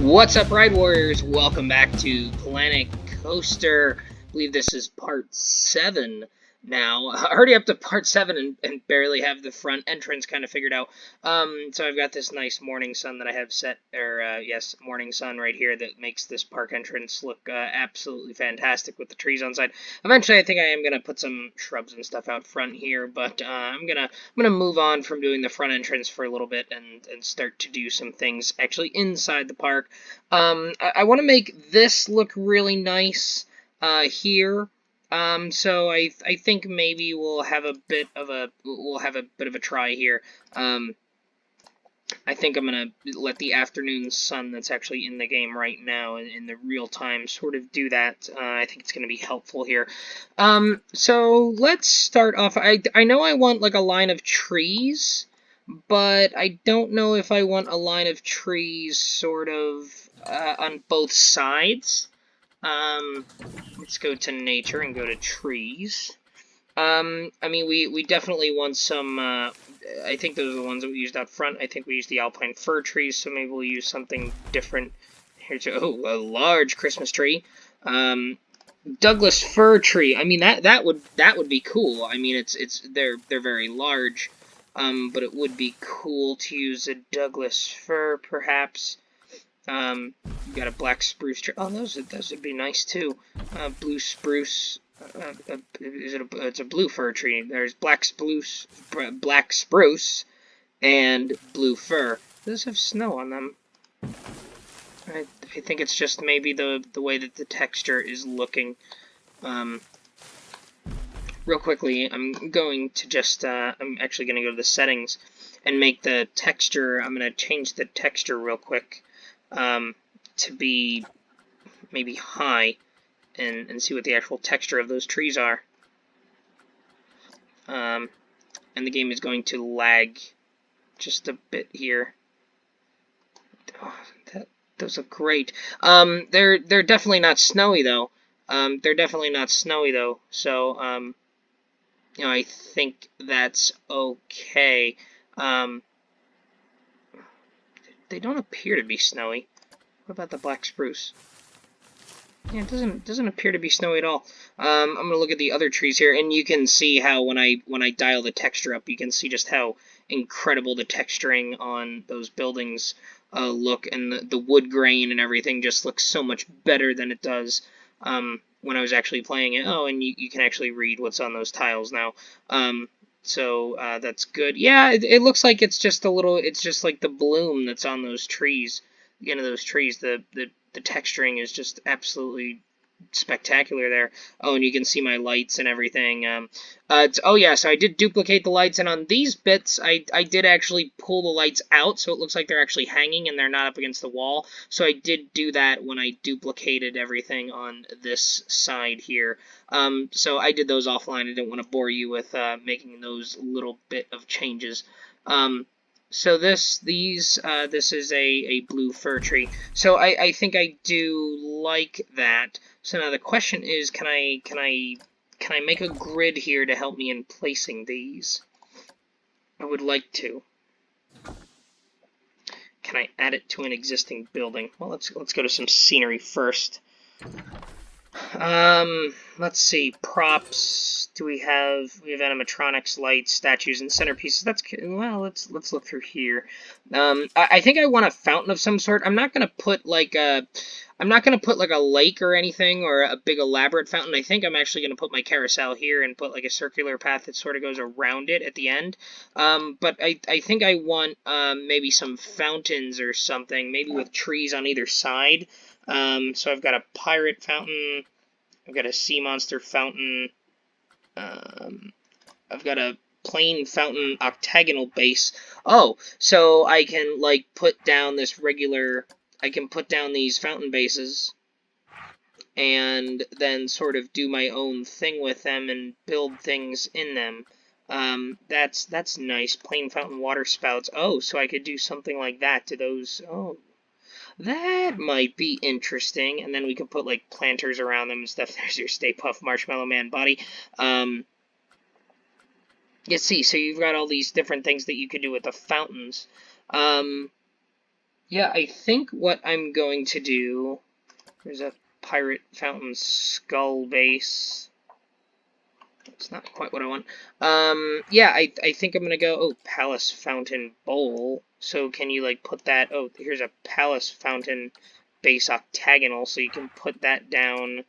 What's up, Ride Warriors? Welcome back to Planet Coaster. I believe this is part 7 now. Already up to part 7 and barely have the front entrance kind of figured out. So I've got this nice morning sun that I have set, yes, morning sun right here that makes this park entrance look absolutely fantastic with the trees on side. Eventually, I think I am going to put some shrubs and stuff out front here, but I'm gonna move on from doing the front entrance for a little bit and start to do some things actually inside the park. I want to make this look really nice here. So I think maybe we'll have a bit of a try here. I think I'm gonna let the afternoon sun that's actually in the game right now in the real time sort of do that. I think it's gonna be helpful here. So let's start off. I know I want like a line of trees, but I don't know if I want a line of trees sort of on both sides. Let's go to nature and go to trees. I mean, we definitely want some, I think those are the ones that we used out front. I think we used the alpine fir trees, so maybe we'll use something different. Here's a large Christmas tree. Douglas fir tree. I mean, that would be cool. I mean, they're very large. But it would be cool to use a Douglas fir, perhaps. You got a black spruce tree. Oh, those would be nice too. Blue spruce. It's a blue fir tree. There's black spruce, and blue fir. Those have snow on them. I think it's just maybe the way that the texture is looking. Real quickly, I'm going to just I'm actually going to go to the settings and make the texture. I'm going to change the texture real quick to be maybe high. And see what the actual texture of those trees are. And the game is going to lag just a bit here. Oh, those look great. They're definitely not snowy though. So you know, I think that's okay. They don't appear to be snowy. What about the black spruce? Yeah, it doesn't appear to be snowy at all. I'm gonna look at the other trees here, and you can see how when I dial the texture up, you can see just how incredible the texturing on those buildings look, and the wood grain and everything just looks so much better than it does when I was actually playing it. Oh, and you can actually read what's on those tiles now. So that's good. Yeah, it looks like it's just like the bloom that's on those trees. The end of those trees, the texturing is just absolutely spectacular there. Oh, and you can see my lights and everything. Oh yeah, so I did duplicate the lights, and on these bits, I did actually pull the lights out, so it looks like they're actually hanging and they're not up against the wall. So I did do that when I duplicated everything on this side here. So I did those offline. I didn't want to bore you with making those little bit of changes. So this is a blue fir tree. So I think I do like that. So now the question is, can I make a grid here to help me in placing these? I would like to. Can I add it to an existing building? Well, let's go to some scenery first. Let's see, props. We have animatronics, lights, statues, and centerpieces. That's well. Let's look through here. I think I want a fountain of some sort. I'm not gonna put like a lake or anything or a big elaborate fountain. I think I'm actually gonna put my carousel here and put like a circular path that sort of goes around it at the end. But I think I want maybe some fountains or something, maybe with trees on either side. So I've got a pirate fountain, I've got a sea monster fountain, I've got a plain fountain octagonal base. Oh, so I can like put down these fountain bases and then sort of do my own thing with them and build things in them. That's nice. Plain fountain water spouts. Oh, so I could do something like that to those. Oh. That might be interesting, and then we could put, like, planters around them and stuff. There's your Stay Puft Marshmallow Man body. You see, so you've got all these different things that you could do with the fountains. Yeah, I think what I'm going to do... There's a pirate fountain skull base. It's not quite what I want. Yeah, I think I'm gonna go... Oh, palace fountain bowl. So can you, like, put that... Oh, here's a palace fountain base octagonal, so you can put that down.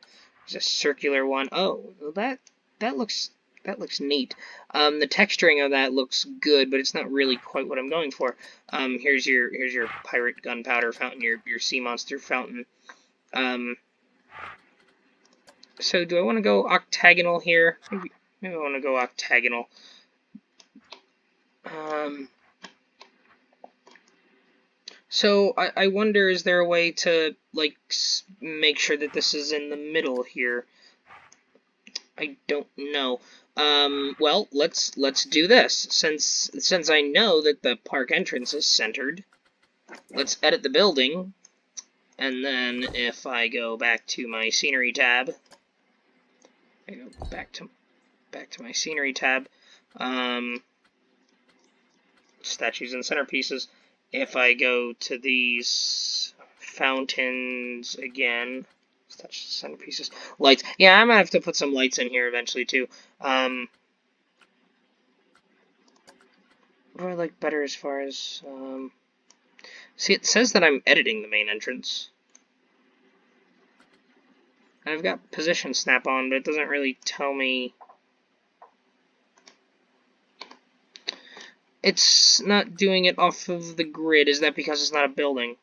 There's a circular one. Oh, well, that looks... That looks neat. The texturing of that looks good, but it's not really quite what I'm going for. Here's your pirate gunpowder fountain, your sea monster fountain. So do I want to go octagonal here? Maybe I want to go octagonal. So I wonder, is there a way to, like, make sure that this is in the middle here? I don't know. Well, let's do this. Since I know that the park entrance is centered, let's edit the building, and then if I go back to my scenery tab, I go back to my scenery tab, statues and centerpieces. If I go to these fountains again, centerpieces, lights. Yeah, I'm gonna have to put some lights in here eventually too. What do I like better as far as see, it says that I'm editing the main entrance. I've got position snap on, but it doesn't really tell me. It's not doing it off of the grid. Is that because it's not a building?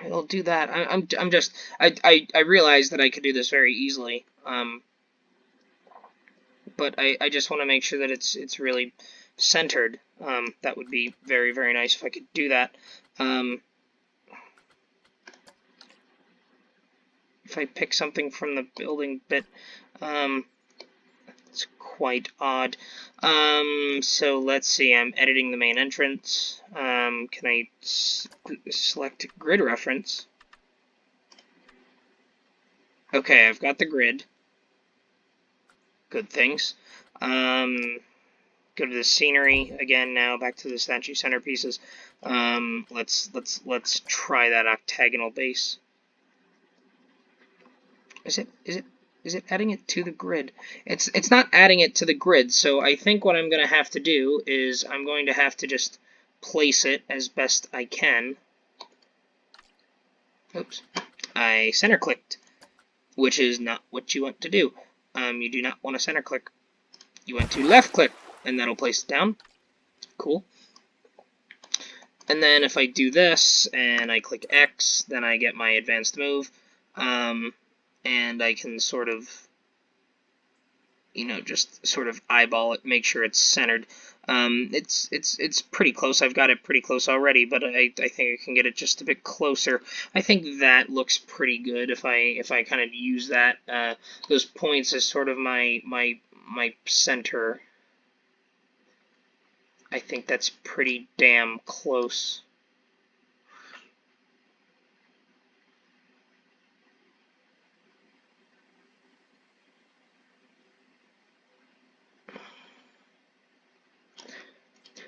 It'll do that. I'm just I realize that I could do this very easily. But I just want to make sure that it's really centered. That would be very, very nice if I could do that. If I pick something from the building bit, it's quite odd. So let's see, I'm editing the main entrance. Can I select grid reference? Okay, I've got the grid. Good things. Go to the scenery again now, back to the statue centerpieces. Let's try that octagonal base. Is it adding it to the grid? It's not adding it to the grid, so I think what I'm going to have to do is I'm going to have to just place it as best I can. Oops. I center clicked, which is not what you want to do. You do not want to center click. You want to left click, and that'll place it down. Cool. And then if I do this, and I click X, then I get my advanced move. And I can sort of, just sort of eyeball it, make sure it's centered. It's pretty close. I've got it pretty close already, but I think I can get it just a bit closer. I think that looks pretty good if I kind of use that those points as sort of my center. I think that's pretty damn close.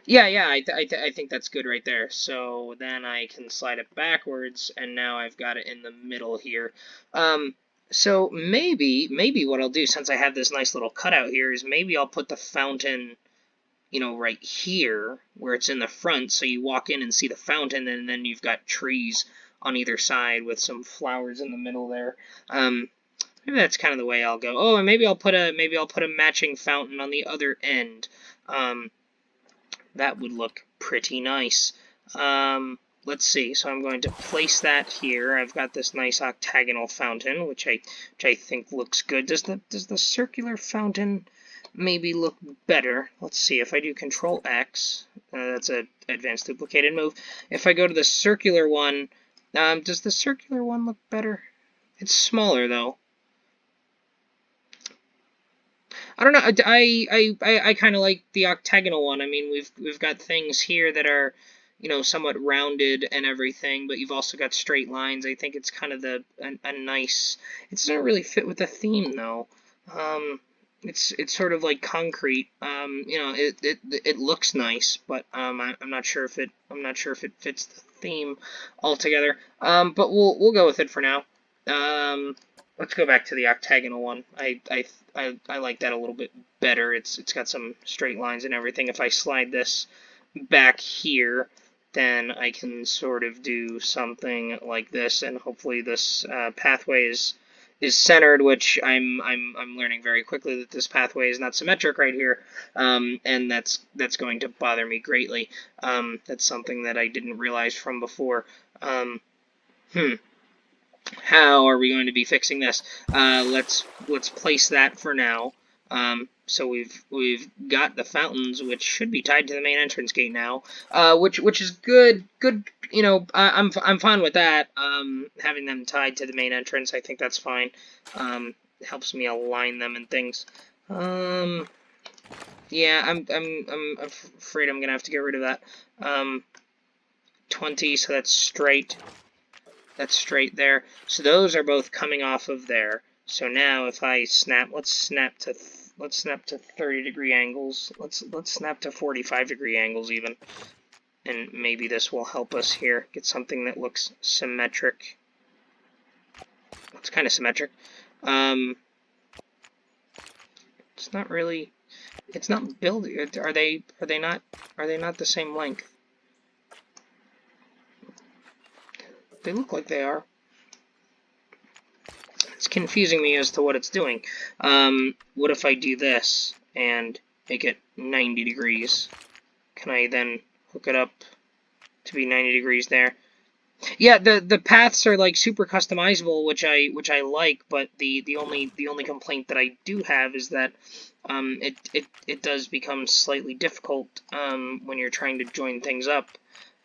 Yeah, I think that's good right there. So then I can slide it backwards, and now I've got it in the middle here. So maybe what I'll do, since I have this nice little cutout here, is maybe I'll put the fountain, right here, where it's in the front, so you walk in and see the fountain, and then you've got trees on either side with some flowers in the middle there. Maybe that's kind of the way I'll go. Oh, and maybe I'll put a matching fountain on the other end. That would look pretty nice. Let's see. So I'm going to place that here. I've got this nice octagonal fountain, which I think looks good. Does the circular fountain maybe look better? Let's see. If I do Control X, that's an advanced duplicated move. If I go to the circular one, does the circular one look better? It's smaller though. I don't know. I kind of like the octagonal one. I mean, we've got things here that are, somewhat rounded and everything, but you've also got straight lines. I think it's kind of a nice. It doesn't really fit with the theme though. it's sort of like concrete. You know, it looks nice, but I'm not sure if it fits the theme altogether. But we'll go with it for now. Let's go back to the octagonal one. I like that a little bit better. It's got some straight lines and everything. If I slide this back here, then I can sort of do something like this, and hopefully this pathway is centered, which I'm learning very quickly that this pathway is not symmetric right here, and that's going to bother me greatly. That's something that I didn't realize from before. How are we going to be fixing this? Let's place that for now. So we've got the fountains, which should be tied to the main entrance gate now, which is good. You know, I'm fine with that. Having them tied to the main entrance, I think that's fine. It helps me align them and things. Yeah, I'm afraid I'm gonna have to get rid of that. 20, so that's straight. That's straight there. So those are both coming off of there. So now if I snap, let's snap to 30-degree angles. Let's snap to 45-degree angles even. And maybe this will help us here get something that looks symmetric. It's kind of symmetric. It's not really. It's not building. Are they not the same length? They look like they are. It's confusing me as to what it's doing. What if I do this and make it 90 degrees? Can I then hook it up to be 90 degrees there? Yeah, the paths are like super customizable, which I like, but the only complaint that I do have is that it does become slightly difficult when you're trying to join things up.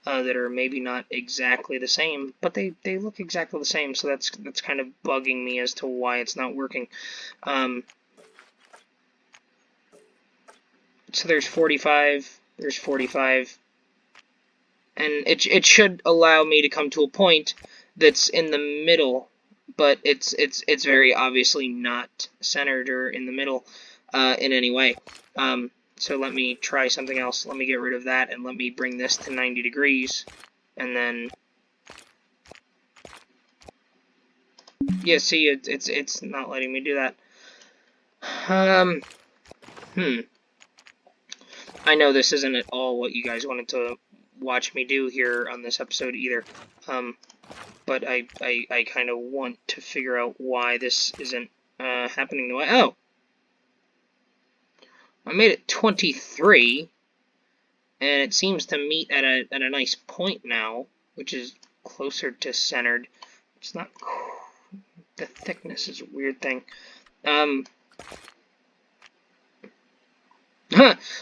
That are maybe not exactly the same, but they look exactly the same, so that's kind of bugging me as to why it's not working. So there's 45, there's 45, and it should allow me to come to a point that's in the middle, but it's very obviously not centered or in the middle in any way. So let me try something else. Let me get rid of that and let me bring this to 90 degrees. And then, yeah, see, it's not letting me do that. I know this isn't at all what you guys wanted to watch me do here on this episode either. But I kind of want to figure out why this isn't happening the way. Oh! I made it 23, and it seems to meet at a nice point now, which is closer to centered. It's not. The thickness is a weird thing.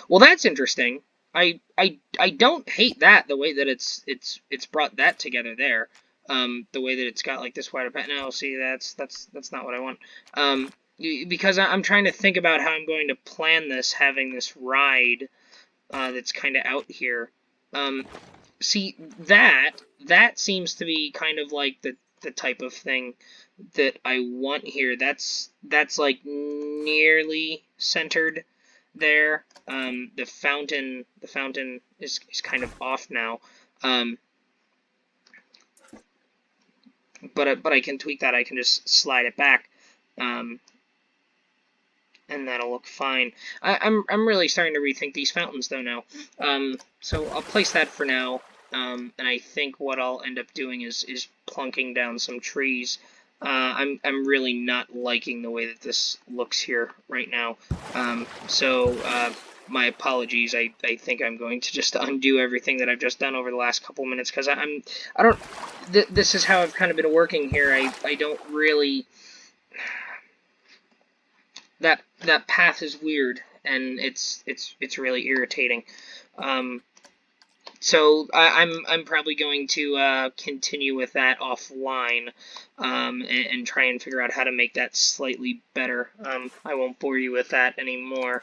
Well, that's interesting. I don't hate that, the way that it's brought that together there. The way that it's got like this wider pattern. No, see, that's not what I want. Because I'm trying to think about how I'm going to plan this, having this ride that's kind of out here. See, that seems to be kind of like the type of thing that I want here. That's like nearly centered there. The fountain is kind of off now. But I can tweak that. I can just slide it back. And that'll look fine. I'm really starting to rethink these fountains though now. So I'll place that for now. And I think what I'll end up doing is plunking down some trees. I'm really not liking the way that this looks here right now. My apologies. I think I'm going to just undo everything that I've just done over the last couple minutes, because this is how I've kind of been working here. I don't really. That path is weird, and it's really irritating. So I'm probably going to continue with that offline, and try and figure out how to make that slightly better. I won't bore you with that anymore.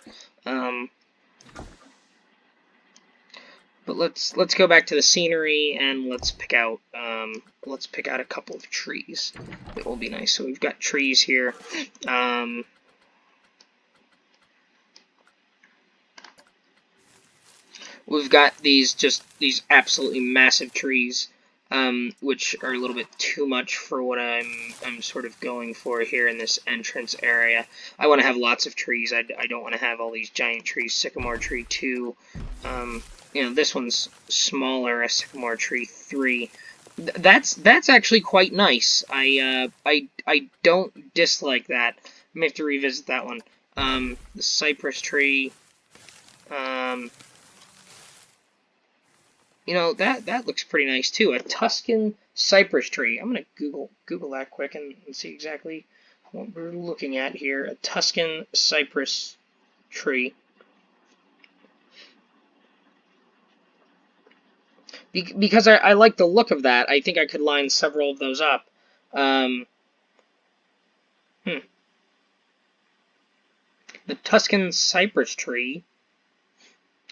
But let's go back to the scenery, and let's pick out a couple of trees. It will be nice. So we've got trees here. we've got these absolutely massive trees, which are a little bit too much for what I'm sort of going for here in this entrance area. I want to have lots of trees. I don't want to have all these giant trees. Sycamore tree 2. You know, this one's smaller, a sycamore tree 3. That's actually quite nice. I don't dislike that. I may have to revisit that one. The cypress tree. You know, that looks pretty nice too. A Tuscan cypress tree. I'm gonna Google that quick and see exactly what we're looking at here. A Tuscan cypress tree. Because I like the look of that. I think I could line several of those up. Um, hmm. The Tuscan cypress tree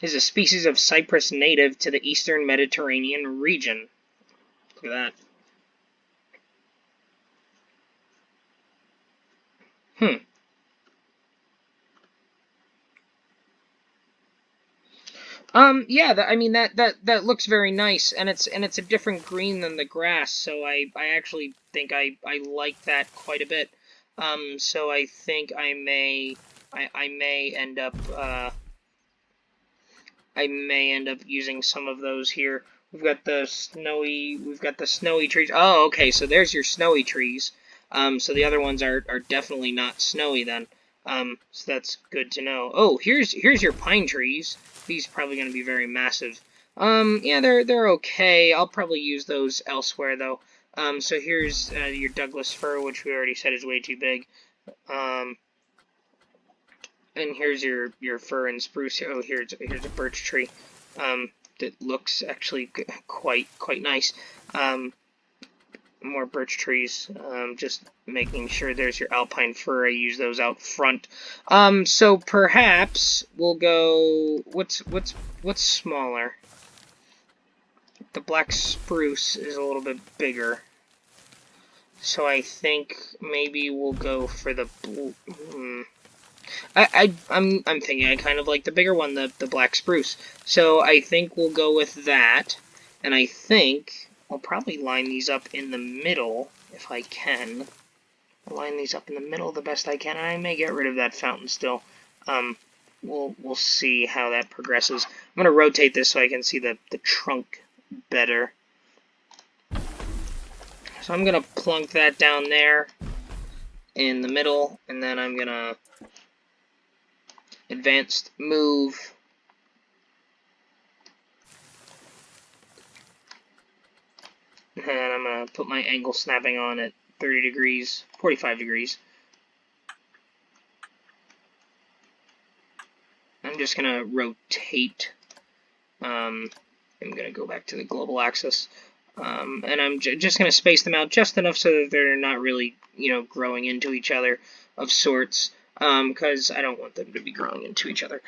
is a species of cypress native to the eastern Mediterranean region. Look at that. Hmm. Yeah, I mean that looks very nice, and it's a different green than the grass, so I actually think I like that quite a bit. So I think I may end up using some of those here. We've got the snowy trees. Oh, okay, so there's your snowy trees. So the other ones are definitely not snowy then. So that's good to know. Oh, here's your pine trees. These are probably going to be very massive. Yeah, they're okay. I'll probably use those elsewhere though. So here's your Douglas fir, which we already said is way too big. And here's your fir and spruce. Oh, here's a birch tree. That looks actually quite nice. More birch trees. Just making sure there's your alpine fir. I use those out front. So perhaps we'll go. What's smaller? The black spruce is a little bit bigger. So I think maybe we'll go for the blue. I'm thinking I kind of like the bigger one, the black spruce. So I think we'll go with that, and I think I'll probably line these up in the middle if I can. I'll line these up in the middle the best I can, and I may get rid of that fountain still. We'll see how that progresses. I'm gonna rotate this so I can see the trunk better. So I'm gonna plunk that down there in the middle, and then I'm gonna advanced move. And I'm going to put my angle snapping on at 30 degrees, 45 degrees. I'm just going to rotate. I'm going to go back to the global axis. And I'm just going to space them out just enough so that they're not really, growing into each other of sorts. Because I don't want them to be growing into each other.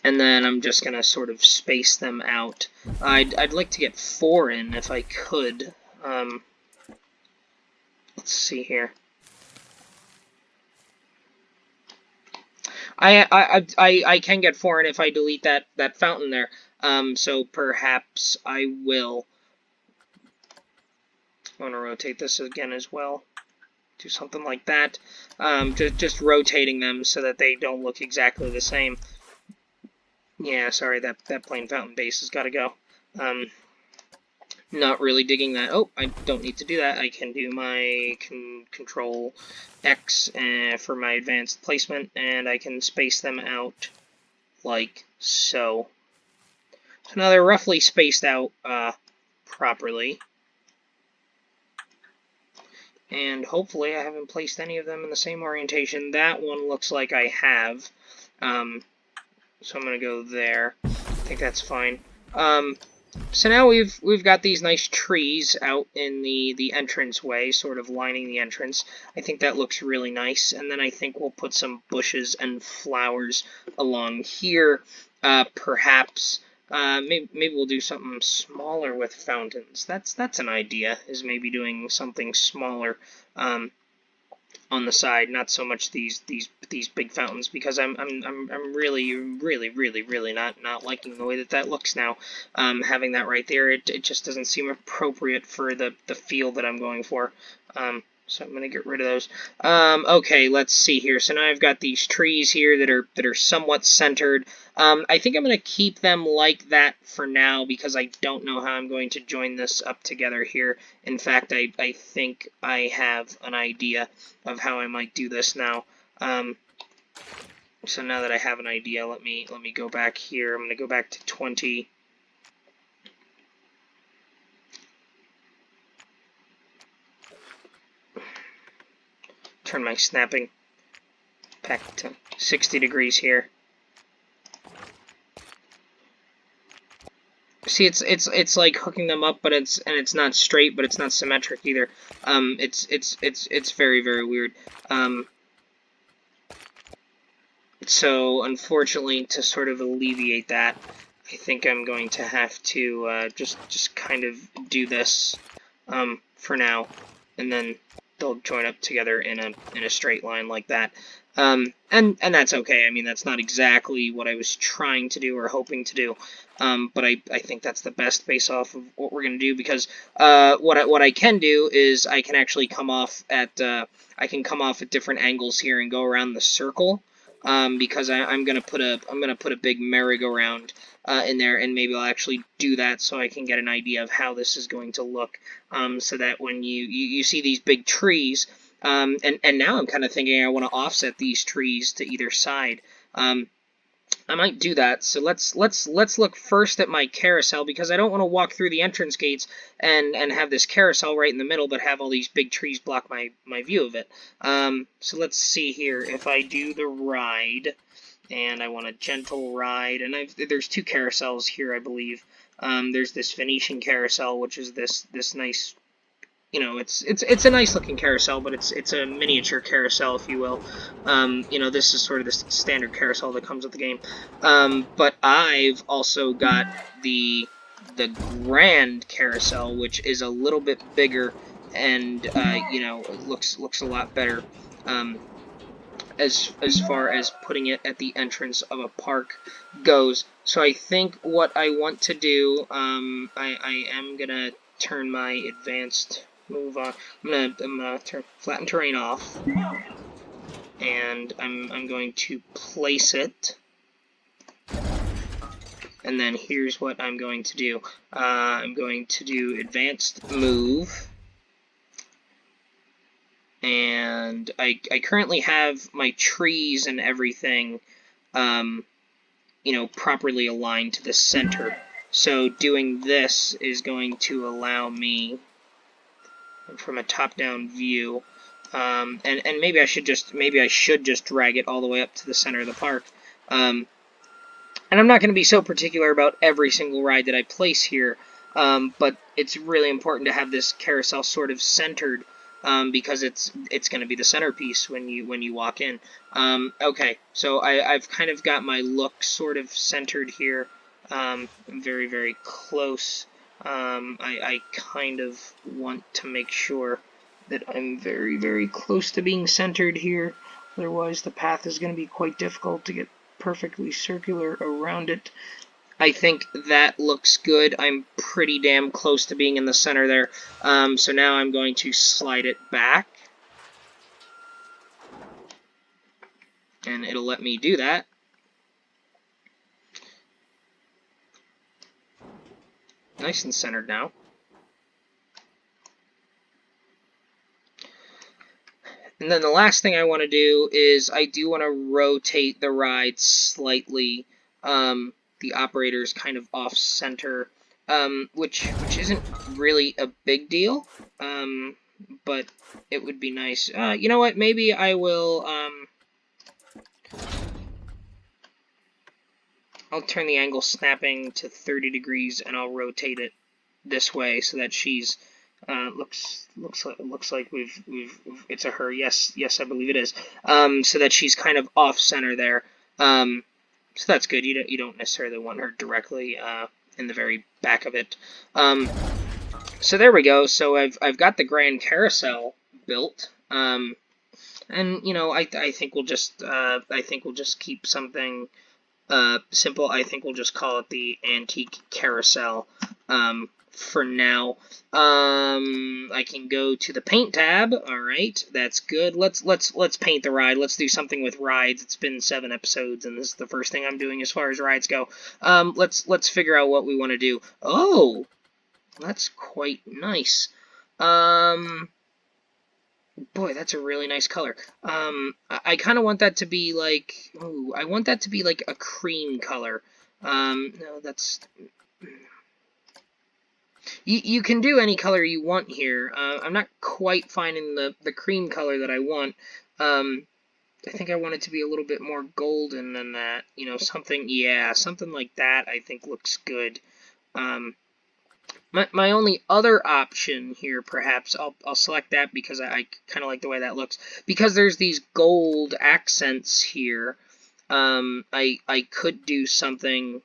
And then I'm just going to sort of space them out. I'd like to get 4 in if I could. Let's see here. I can get 4 in if I delete that fountain there. So perhaps I will. I want to rotate this again as well. Do something like that. Just rotating them so that they don't look exactly the same. Yeah, sorry, that plain fountain base has got to go. Not really digging that. Oh, I don't need to do that. I can do my Control X for my advanced placement, and I can space them out like so. So now they're roughly spaced out properly. And hopefully I haven't placed any of them in the same orientation. That one looks like I have. So I'm going to go there. I think that's fine. So now we've got these nice trees out in the entranceway, sort of lining the entrance. I think that looks really nice. And then I think we'll put some bushes and flowers along here. Perhaps maybe we'll do something smaller with fountains. That's an idea. Is maybe doing something smaller. on the side, not so much these big fountains, because I'm really not liking the way that looks now. Having that right there, it just doesn't seem appropriate for the feel that I'm going for. So I'm gonna get rid of those. Okay, let's see here. So now I've got these trees here that are somewhat centered. I think I'm gonna keep them like that for now, because I don't know how I'm going to join this up together here. In fact, I think I have an idea of how I might do this now. So now that I have an idea, let me go back here. I'm gonna go back to 20. Turn my snapping back to 60 degrees here. See, it's like hooking them up, but it's not straight, but it's not symmetric either. It's very weird. So unfortunately, to sort of alleviate that, I think I'm going to have to just kind of do this for now, and then they'll join up together in a straight line like that. And that's okay. I mean, that's not exactly what I was trying to do or hoping to do, but I think that's the best based off of what we're gonna do, because what I can do is I can actually come off at different angles here and go around the circle, because I'm gonna put a big merry-go-round in there, and maybe I'll actually do that so I can get an idea of how this is going to look, so that when you see these big trees. And now I'm kind of thinking I want to offset these trees to either side. I might do that. So let's look first at my carousel, because I don't want to walk through the entrance gates and have this carousel right in the middle, but have all these big trees block my view of it. So let's see here. If I do the ride, and I want a gentle ride, and there's two carousels here, I believe. There's this Venetian Carousel, which is this nice. You know, it's a nice looking carousel, but it's a miniature carousel, if you will. You know, this is sort of the standard carousel that comes with the game. But I've also got the grand carousel, which is a little bit bigger, and you know, it looks a lot better. As far as putting it at the entrance of a park goes. So I think what I want to do, I am gonna turn my advanced move on. I'm gonna turn flatten terrain off, and I'm going to place it. And then here's what I'm going to do. I'm going to do advanced move. And I currently have my trees and everything, you know, properly aligned to the center. So doing this is going to allow me, from a top-down view, and maybe I should just drag it all the way up to the center of the park. And I'm not going to be so particular about every single ride that I place here, but it's really important to have this carousel sort of centered, because it's going to be the centerpiece when you walk in. Okay, so I've kind of got my look sort of centered here. I'm very close. I kind of want to make sure that I'm very close to being centered here. Otherwise, the path is going to be quite difficult to get perfectly circular around it. I think that looks good. I'm pretty damn close to being in the center there. So now I'm going to slide it back. And it'll let me do that. Nice and centered now. And then the last thing I want to do is I do want to rotate the ride slightly. The operator's kind of off-center, which isn't really a big deal, but it would be nice. You know what? Maybe I will. I'll turn the angle snapping to 30 degrees, and I'll rotate it this way so that she's looks like it's a her. Yes, I believe it is. So that she's kind of off center there. So that's good. You don't necessarily want her directly in the very back of it. So there we go. So I've got the Grand Carousel built. And you know, I think we'll just keep something simple. I think we'll just call it the Antique Carousel for now. I can go to the paint tab. All right, that's good. Let's paint the ride. Let's do something with rides. It's been 7 episodes, and this is the first thing I'm doing as far as rides go. Let's figure out what we want to do. Oh, that's quite nice. Boy, that's a really nice color. I kind of want that to be like, ooh, I want that to be like a cream color. No, that's, you can do any color you want here. I'm not quite finding the cream color that I want. I think I want it to be a little bit more golden than that. You know, something, yeah, something like that I think looks good. My only other option here, perhaps, I'll select that because I kind of like the way that looks. Because there's these gold accents here, I could do something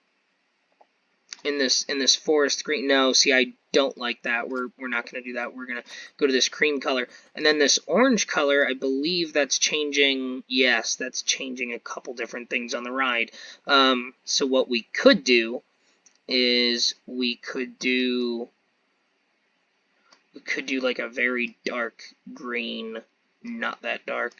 in this forest green. No, see, I don't like that. We're not going to do that. We're going to go to this cream color. And then this orange color, I believe that's changing. Yes, that's changing a couple different things on the ride. So what we could do is we could do like a very dark green, not that dark.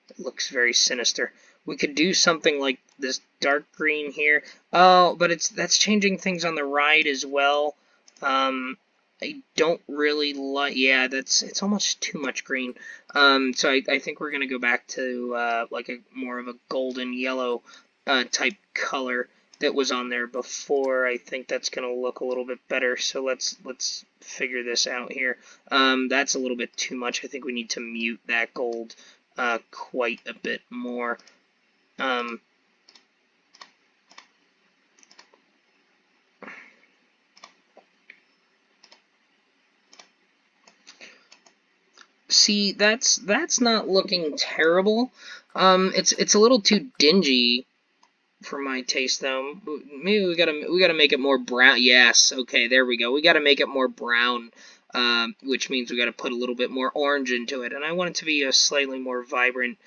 It looks very sinister. We could do something like this dark green here. Oh, but that's changing things on the ride as well. I don't really like. Yeah, it's almost too much green. So I think we're gonna go back to like a more of a golden yellow type color that was on there before. I think that's going to look a little bit better. So let's figure this out here. That's a little bit too much. I think we need to mute that gold quite a bit more. See, that's not looking terrible. It's a little too dingy for my taste, though. Maybe we gotta make it more brown. Yes, okay, there we go. We gotta make it more brown, which means we gotta put a little bit more orange into it. And I want it to be a slightly more vibrant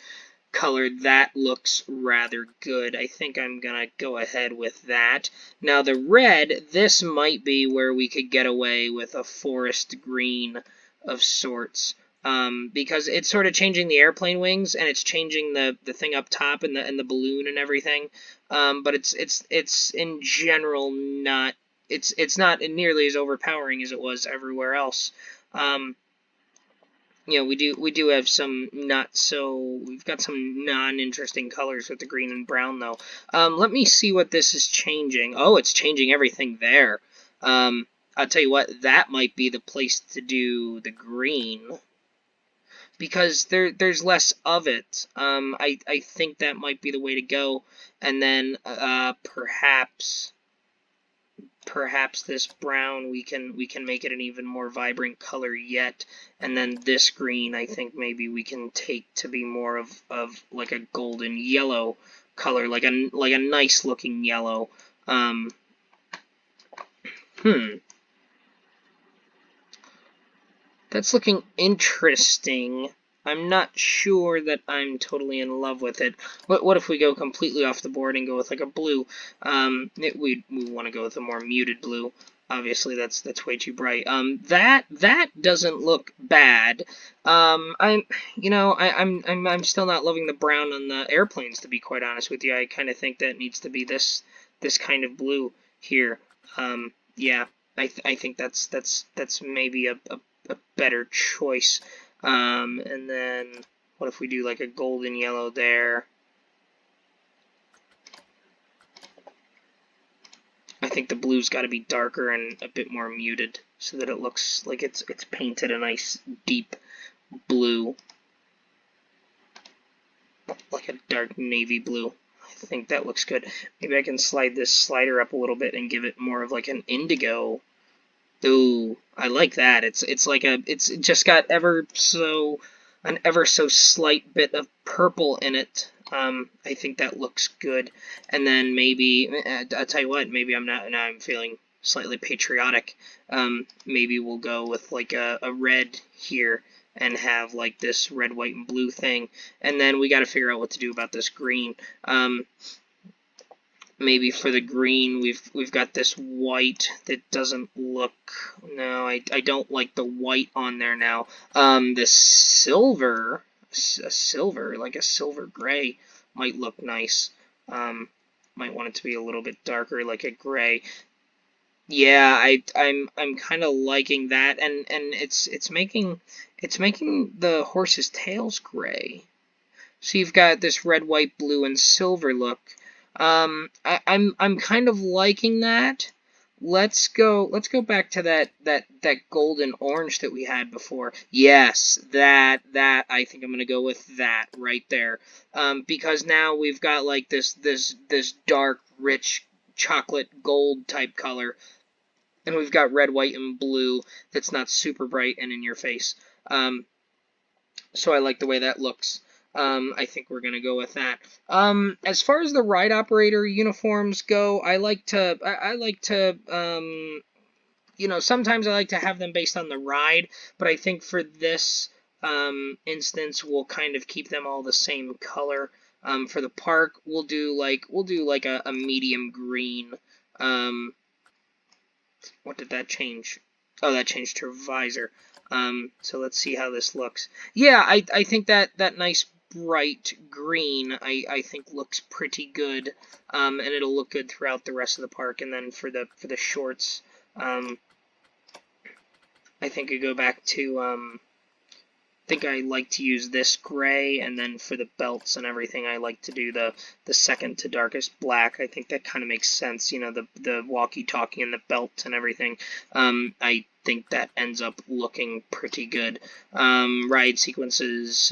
color. That looks rather good. I think I'm gonna go ahead with that. Now the red, this might be where we could get away with a forest green of sorts. Because it's sort of changing the airplane wings, and it's changing the thing up top and the balloon and everything. But it's in general not it's not nearly as overpowering as it was everywhere else. You know, we do have some not so we've got some non-interesting colors with the green and brown though. Let me see what this is changing. Oh, it's changing everything there. I'll tell you what, that might be the place to do the green, because there's less of it. I think that might be the way to go, and then perhaps this brown we can make it an even more vibrant color yet, and then this green I think maybe we can take to be more of like a golden yellow color, like a nice looking yellow. That's looking interesting. I'm not sure that I'm totally in love with it. What if we go completely off the board and go with like a blue? We want to go with a more muted blue. Obviously, that's way too bright. That doesn't look bad. I'm still not loving the brown on the airplanes, to be quite honest with you. I kind of think that needs to be this kind of blue here. Yeah, I think that's maybe a better choice. And then what if we do like a golden yellow there? I think the blue's got to be darker and a bit more muted so that it looks like it's painted a nice deep blue, like a dark navy blue. I think that looks good. Maybe I can slide this slider up a little bit and give it more of like an indigo. Ooh, I like that. It's just got an ever so slight bit of purple in it. I think that looks good. And then maybe I'll tell you what, maybe I'm not. Now I'm feeling slightly patriotic. Maybe we'll go with like a red here and have like this red, white, and blue thing. And then we got to figure out what to do about this green. Maybe for the green, we've got this white that doesn't look. No, I don't like the white on there now. The silver, like a silver gray, might look nice. Might want it to be a little bit darker, like a gray. Yeah, I'm kind of liking that, and it's making the horse's tails gray. So you've got this red, white, blue, and silver look. I'm kind of liking that. Let's go back to that golden orange that we had before. Yes, that I think I'm gonna go with that right there. Because now we've got like this dark, rich chocolate gold type color, and we've got red, white, and blue that's not super bright and in your face. So I like the way that looks. I think we're gonna go with that. As far as the ride operator uniforms go, I like to, sometimes I like to have them based on the ride, but I think for this instance, we'll kind of keep them all the same color. For the park, we'll do like a medium green. What did that change? Oh, that changed to visor. So let's see how this looks. Yeah, I think that nice bright green I think looks pretty good, and it'll look good throughout the rest of the park. And then for the shorts, I think I go back to I think I like to use this gray, and then for the belts and everything, I like to do the second to darkest black. I think that kind of makes sense, the walkie-talkie and the belt and everything. I think that ends up looking pretty good. Ride sequences,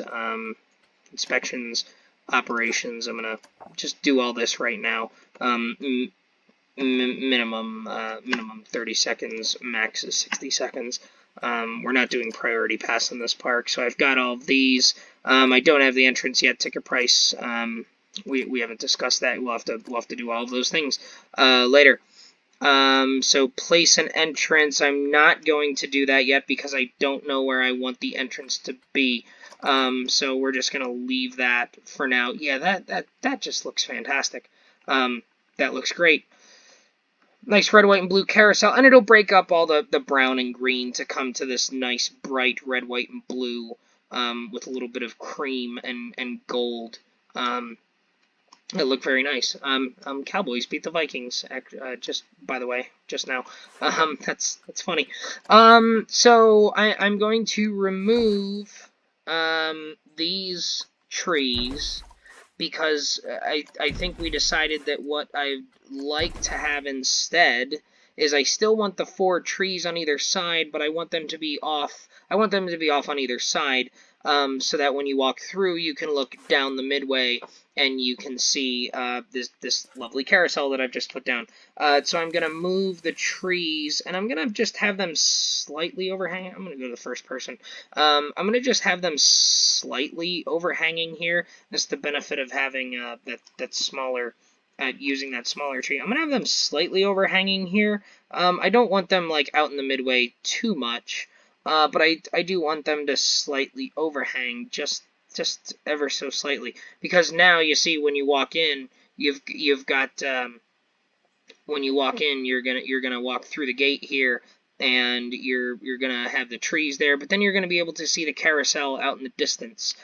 inspections, operations. I'm gonna just do all this right now. Minimum 30 seconds, max is 60 seconds. We're not doing priority pass in this park, so I've got all of these. I don't have the entrance yet, ticket price. We haven't discussed that. We'll have to do all of those things later. So place an entrance. I'm not going to do that yet because I don't know where I want the entrance to be. So we're just gonna leave that for now. Yeah, that just looks fantastic. That looks great. Nice red, white, and blue carousel, and it'll break up all the brown and green to come to this nice bright red, white, and blue with a little bit of cream and gold. It looked very nice. Cowboys beat the Vikings. Just by the way, just now. That's funny. So I'm going to remove these trees, because I think we decided that what I'd like to have instead is I still want the 4 trees on either side, but I want them to be off. I want them to be off on either side, so that when you walk through, you can look down the Midway and you can see this lovely carousel that I've just put down. So I'm gonna move the trees, and I'm gonna just have them slightly overhanging. I'm gonna go to the first person. I'm gonna just have them slightly overhanging here. That's the benefit of having that smaller. Using that smaller tree. I'm going to have them slightly overhanging here. I don't want them like out in the Midway too much, but I do want them to slightly overhang, just ever so slightly, because now you see when you walk in, you've got when you walk in, you're gonna walk through the gate here, and you're gonna have the trees there, but then you're gonna be able to see the carousel out in the distance,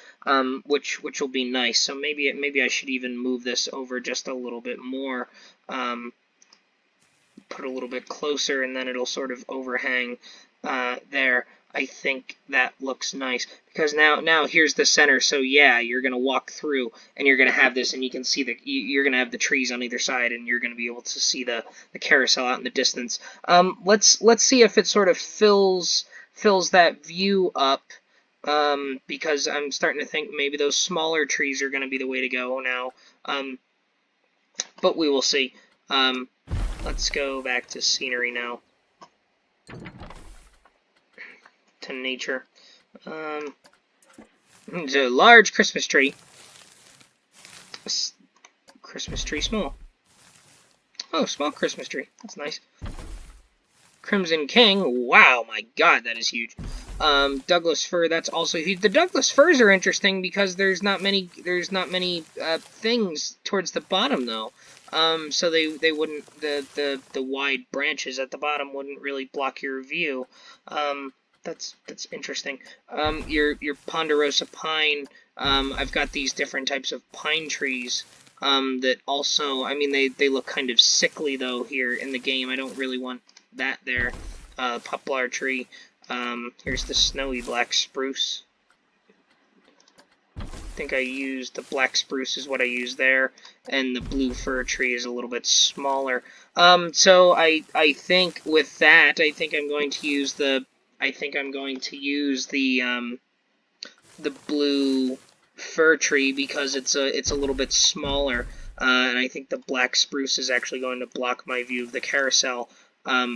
which will be nice. So maybe I should even move this over just a little bit more, put a little bit closer, and then it'll sort of overhang there. I think that looks nice, because now here's the center. So yeah, you're gonna walk through, and you're gonna have this, and you can see you're gonna have the trees on either side, and you're gonna be able to see the carousel out in the distance. Let's see if it sort of fills that view up, because I'm starting to think maybe those smaller trees are gonna be the way to go now. But we will see. Let's go back to scenery now. To nature. It's a large Christmas tree. Christmas tree small. Oh, small Christmas tree. That's nice. Crimson King. Wow, my God, that is huge. Douglas fir, that's also huge. The Douglas firs are interesting because there's not many things towards the bottom though. So they wouldn't, the wide branches at the bottom wouldn't really block your view. That's interesting. Your ponderosa pine. I've got these different types of pine trees. That also, I mean, they look kind of sickly though here in the game. I don't really want that there. Poplar tree. Here's the snowy black spruce. I think I used the black spruce is what I used there, and the blue fir tree is a little bit smaller. So I think with that, I think I'm going to use the the blue fir tree because it's a little bit smaller, and I think the black spruce is actually going to block my view of the carousel a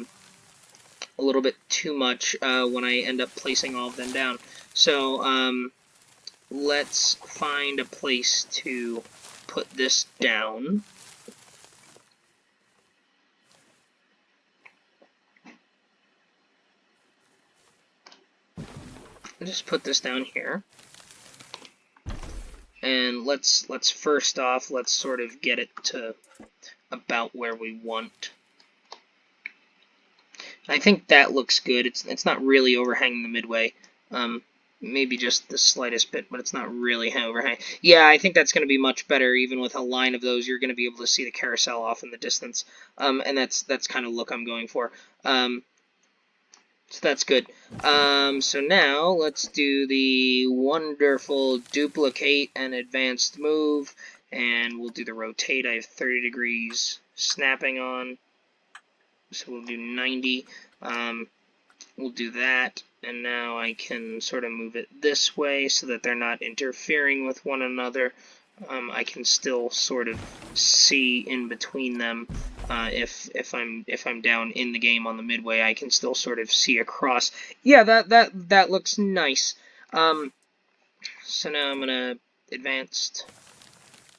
little bit too much when I end up placing all of them down. So let's find a place to put this down. I'll just put this down here. And let's first off, let's sort of get it to about where we want. I think that looks good. It's not really overhanging the midway. Maybe just the slightest bit, but it's not really overhang. Yeah, I think that's going to be much better. Even with a line of those, you're going to be able to see the carousel off in the distance. And that's kind of look I'm going for. So that's good. So now let's do the wonderful duplicate and advanced move, and we'll do the rotate. I have 30 degrees snapping on, so we'll do 90. We'll do that, and now I can sort of move it this way so that they're not interfering with one another. I can still sort of see in between them. If I'm down in the game on the midway, I can still sort of see across. Yeah, that looks nice. So now I'm gonna advanced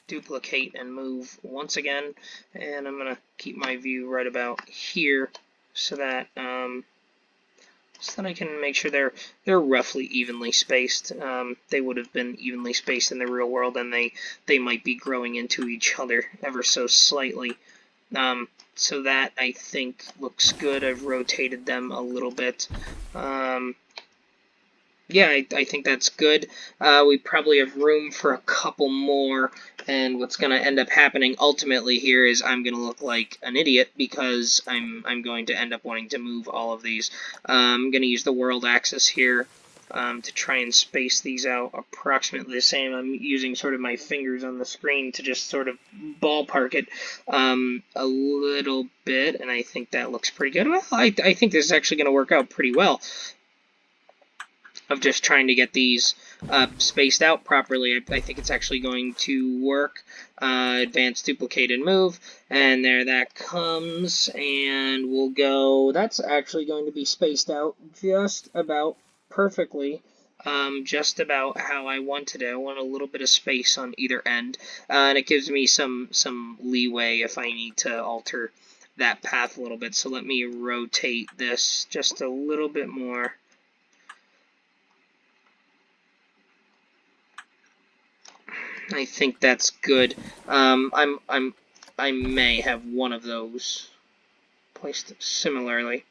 duplicate and move once again, and I'm gonna keep my view right about here so that I can make sure they're roughly evenly spaced. They would have been evenly spaced in the real world, and they might be growing into each other ever so slightly. So that, I think, looks good. I've rotated them a little bit. Yeah, I think that's good. We probably have room for a couple more, and what's going to end up happening ultimately here is I'm going to look like an idiot because I'm going to end up wanting to move all of these. I'm going to use the world axis here to try and space these out approximately the same. I'm using sort of my fingers on the screen to just sort of ballpark it a little bit, and I think that looks pretty good. Well, I think this is actually going to work out pretty well. Of just trying to get these spaced out properly. I think it's actually going to work. Advanced, duplicate, and move. And there that comes. And we'll go... That's actually going to be spaced out just about perfectly. Just about how I wanted it. I want a little bit of space on either end. And it gives me some leeway if I need to alter that path a little bit. So let me rotate this just a little bit more. I think that's good. I may have one of those placed similarly.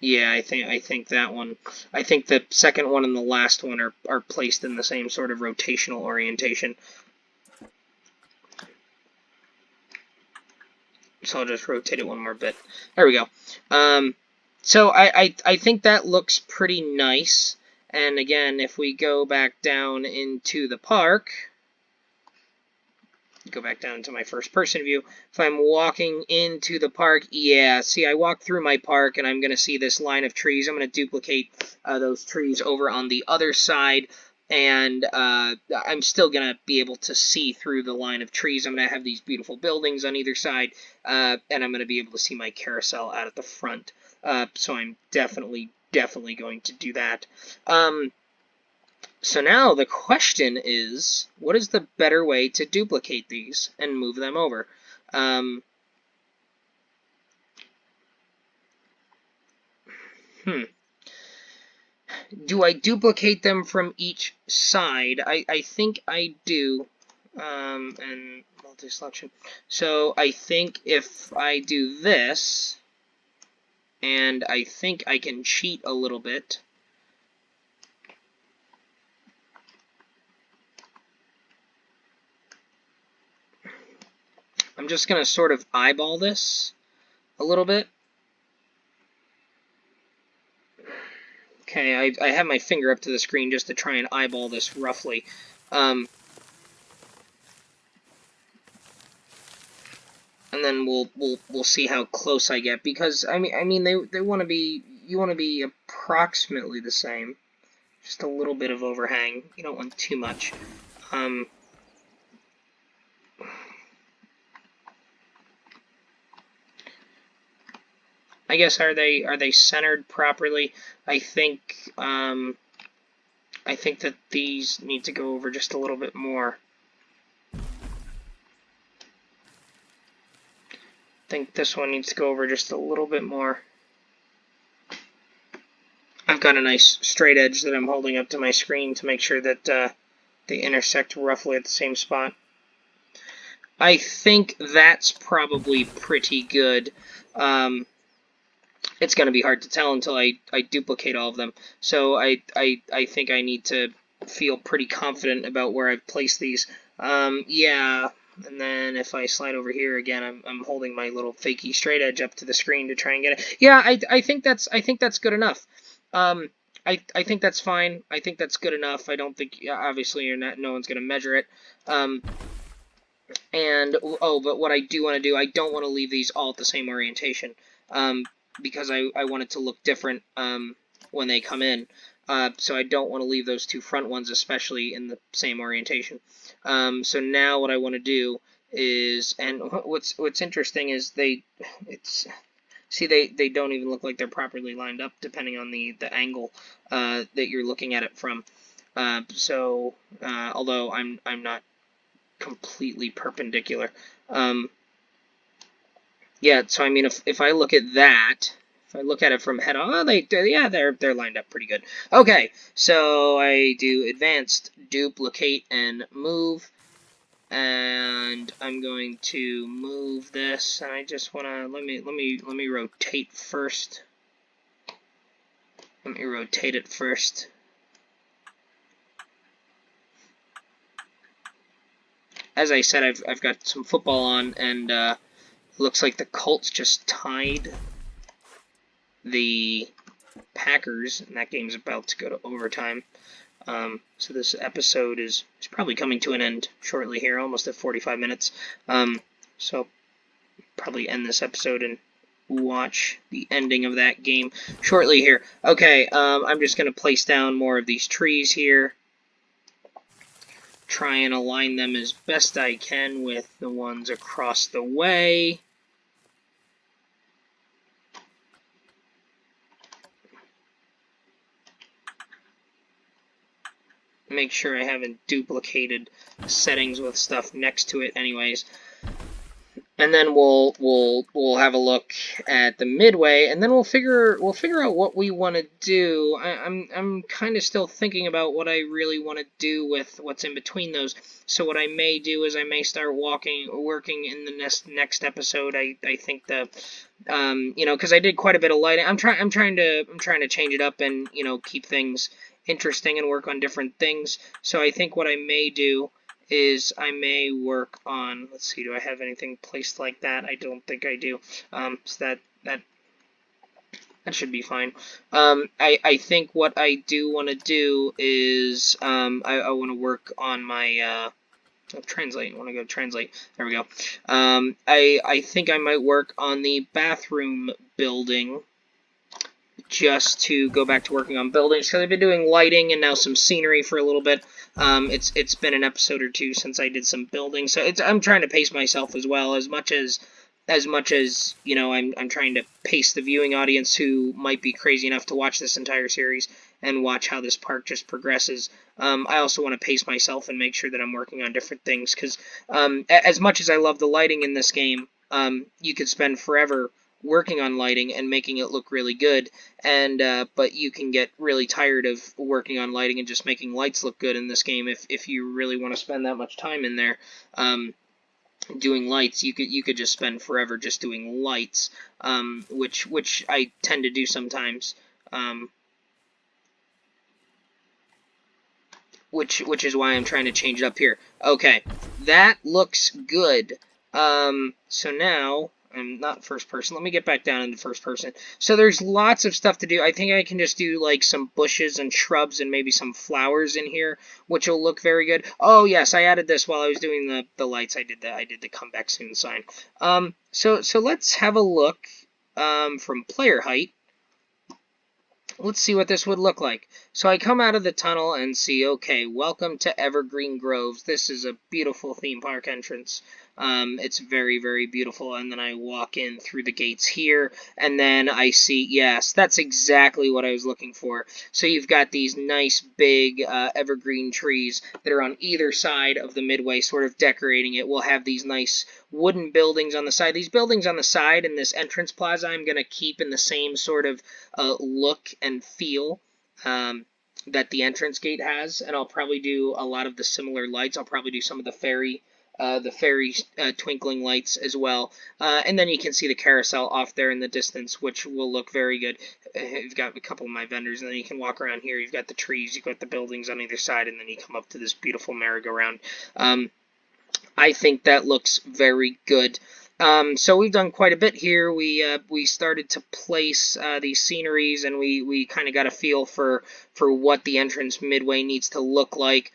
Yeah, I think that one. I think the second one and the last one are placed in the same sort of rotational orientation. So I'll just rotate it one more bit. There we go. So I think that looks pretty nice. And again, if we go back down into the park, go back down to my first person view. If I'm walking into the park, yeah, see, I walk through my park and I'm going to see this line of trees. I'm going to duplicate those trees over on the other side, and I'm still going to be able to see through the line of trees. I'm going to have these beautiful buildings on either side, and I'm going to be able to see my carousel out at the front. So I'm definitely going to do that. So now the question is, what is the better way to duplicate these and move them over? Do I duplicate them from each side? I think I do. And multi-selection. So I think if I do this, and I think I can cheat a little bit. I'm just going to sort of eyeball this a little bit. Okay, I have my finger up to the screen just to try and eyeball this roughly. And then we'll see how close I get, because I mean they want to be, you want to be approximately the same, just a little bit of overhang. You don't want too much. I guess are they centered properly? I think that these need to go over just a little bit more. I think this one needs to go over just a little bit more. I've got a nice straight edge that I'm holding up to my screen to make sure that they intersect roughly at the same spot. I think that's probably pretty good. It's going to be hard to tell until I duplicate all of them. So I think I need to feel pretty confident about where I've placed these. Yeah, and then if I slide over here again, I'm holding my little fakey straight edge up to the screen to try and get it. Yeah, I think that's good enough. I think that's fine. I think that's good enough. I don't think, obviously no one's going to measure it. But what I do want to do, I don't want to leave these all at the same orientation. Because I want it to look different when they come in. So I don't want to leave those two front ones especially in the same orientation. So now what I want to do is, and what's interesting is they don't even look like they're properly lined up depending on the angle that you're looking at it from. Although I'm not completely perpendicular. Yeah, so I mean, if I look at that, if I look at it from head on, they're lined up pretty good. Okay, so I do advanced, duplicate, and move, and I'm going to move this, and I just wanna let me rotate first. Let me rotate it first. As I said, I've got some football on, and looks like the Colts just tied the Packers, and that game's about to go to overtime. So this episode is probably coming to an end shortly here, almost at 45 minutes. So probably end this episode and watch the ending of that game shortly here. Okay, I'm just going to place down more of these trees here. Try and align them as best I can with the ones across the way. Make sure I haven't duplicated settings with stuff next to it anyways. And then we'll have a look at the Midway, and then we'll figure out what we want to do. I'm kind of still thinking about what I really want to do with what's in between those. So what I may do is I may start working in the next episode. I think because I did quite a bit of lighting. I'm trying to change it up and keep things interesting and work on different things. So I think what I may do is I may work on, let's see, do I have anything placed like that? I don't think I do. So that should be fine. I think what I do want to do is I want to work on my translate. I want to go translate. There we go. I think I might work on the bathroom building, just to go back to working on buildings, because I've been doing lighting and now some scenery for a little bit. It's been an episode or two since I did some building, so I'm trying to pace myself as well, as much as I'm trying to pace the viewing audience who might be crazy enough to watch this entire series and watch how this park just progresses. I also want to pace myself and make sure that I'm working on different things, because as much as I love the lighting in this game, you could spend forever working on lighting and making it look really good, and but you can get really tired of working on lighting and just making lights look good in this game if you really want to spend that much time in there. Doing lights, you could just spend forever just doing lights, which I tend to do sometimes. Which is why I'm trying to change it up here. Okay, that looks good. So now, I'm not first person. Let me get back down into first person. So there's lots of stuff to do. I think I can just do like some bushes and shrubs and maybe some flowers in here, which will look very good. Oh yes, I added this while I was doing the lights. I did the come back soon sign. So let's have a look from player height. Let's see what this would look like. So I come out of the tunnel and see, okay, welcome to Evergreen Groves. This is a beautiful theme park entrance. It's very, very beautiful. And then I walk in through the gates here, and then I see, yes, that's exactly what I was looking for. So you've got these nice big evergreen trees that are on either side of the Midway, sort of decorating it. We'll have these nice wooden buildings on the side. These buildings on the side in this entrance plaza I'm going to keep in the same sort of look and feel that the entrance gate has, and I'll probably do a lot of the similar lights. I'll probably do some of the fairy twinkling lights as well, and then you can see the carousel off there in the distance, which will look very good. You've got a couple of my vendors, and then you can walk around here. You've got the trees, you've got the buildings on either side, and then you come up to this beautiful merry-go-round. I think that looks very good. So we've done quite a bit here. We started to place these sceneries, and we kind of got a feel for what the entrance Midway needs to look like.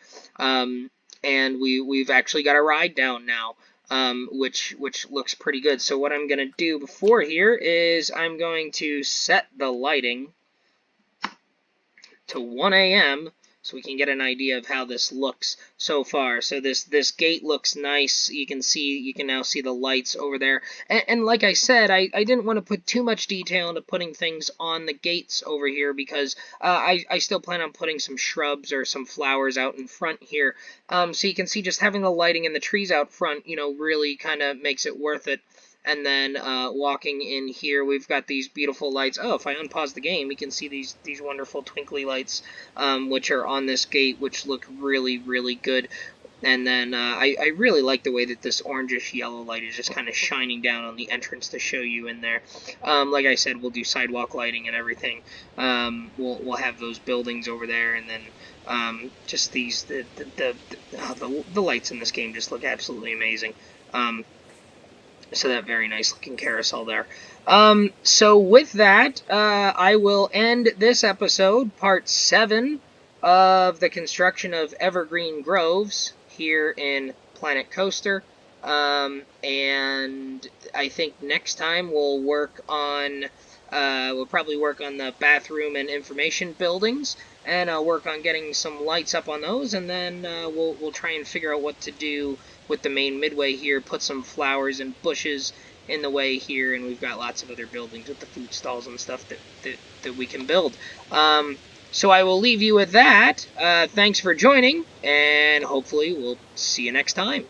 And we've actually got a ride down now, which looks pretty good. So what I'm gonna do before here is I'm going to set the lighting to 1 a.m. so we can get an idea of how this looks so far. So this gate looks nice. You can now see the lights over there. And like I said, I didn't want to put too much detail into putting things on the gates over here because I still plan on putting some shrubs or some flowers out in front here. So you can see just having the lighting and the trees out front, really kind of makes it worth it. And then walking in here, we've got these beautiful lights. Oh, if I unpause the game, we can see these wonderful twinkly lights, which are on this gate, which look really, really good. And then I really like the way that this orangish yellow light is just kind of shining down on the entrance to show you in there. Like I said, we'll do sidewalk lighting and everything. We'll have those buildings over there, and then just these the lights in this game just look absolutely amazing. So that very nice looking carousel there. So with that, I will end this episode, part 7 of the construction of Evergreen Groves here in Planet Coaster. And I think next time we'll probably work on the bathroom and information buildings, and I'll work on getting some lights up on those, and then we'll try and figure out what to do with the main Midway here, put some flowers and bushes in the way here, and we've got lots of other buildings with the food stalls and stuff that we can build. So I will leave you with that. Thanks for joining, and hopefully we'll see you next time.